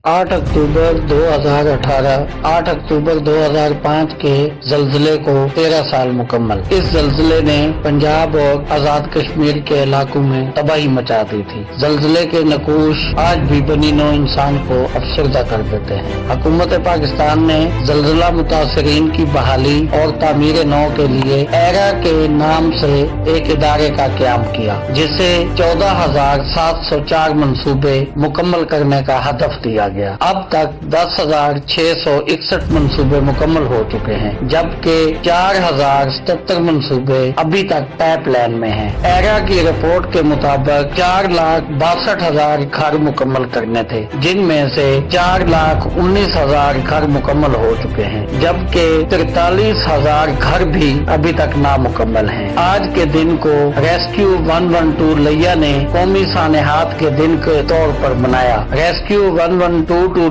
8 अक्टूबर 2018, 8 अक्टूबर 2005 के जल्जले को 13 साल मुकम्मल। इस जल्जले ने पंजाब और आजाद कश्मीर के इलाकों में तबाही मचा दी थी। जल्जले के नकूश आज भी बनी नौ इंसान को अफसरदा कर देते हैं। हुकूमत पाकिस्तान ने जल्जला मुतासरीन की बहाली और तामीर नौ के लिए एरा के नाम से एक इदारे का क़याम किया, जिसे 14,704 मंसूबे मुकम्मल करने का हदफ दिया गया। अब तक 10,661 मंसूबे मुकम्मल हो चुके हैं, जबकि 4,077 मंसूबे अभी तक पाइपलाइन में हैं। एरा की रिपोर्ट के मुताबिक 4,62,000 घर मुकम्मल करने थे, जिनमें से 4,19,000 घर मुकम्मल हो चुके हैं, जबकि 43,000 घर भी अभी तक नामुकम्मल हैं। आज के दिन को रेस्क्यू 112 लैया ने कौमी सानेहात के दिन के तौर पर मनाया। रेस्क्यू 112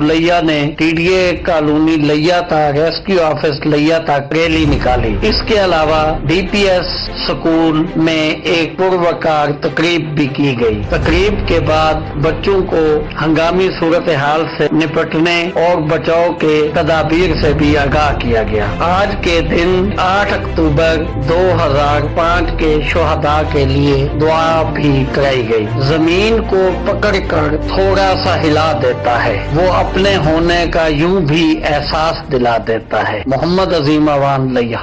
लैया ने टीडीए कॉलोनी लैया तक रेस्क्यू ऑफिस लैया तक रैली निकाली। इसके अलावा डीपीएस स्कूल में एक पुरवकार तकरीब भी की गई। तकरीब के बाद बच्चों को हंगामी सूरत हाल से निपटने और बचाव के तदाबीर से भी आगाह किया गया। आज के दिन 8 अक्टूबर 2005 के शोहदा के लिए दुआ भी कराई गई। जमीन को पकड़कर थोड़ा सा हिला देता है, वो अपने होने का यूं भी एहसास दिला देता है। मोहम्मद अजीम अवान लैया।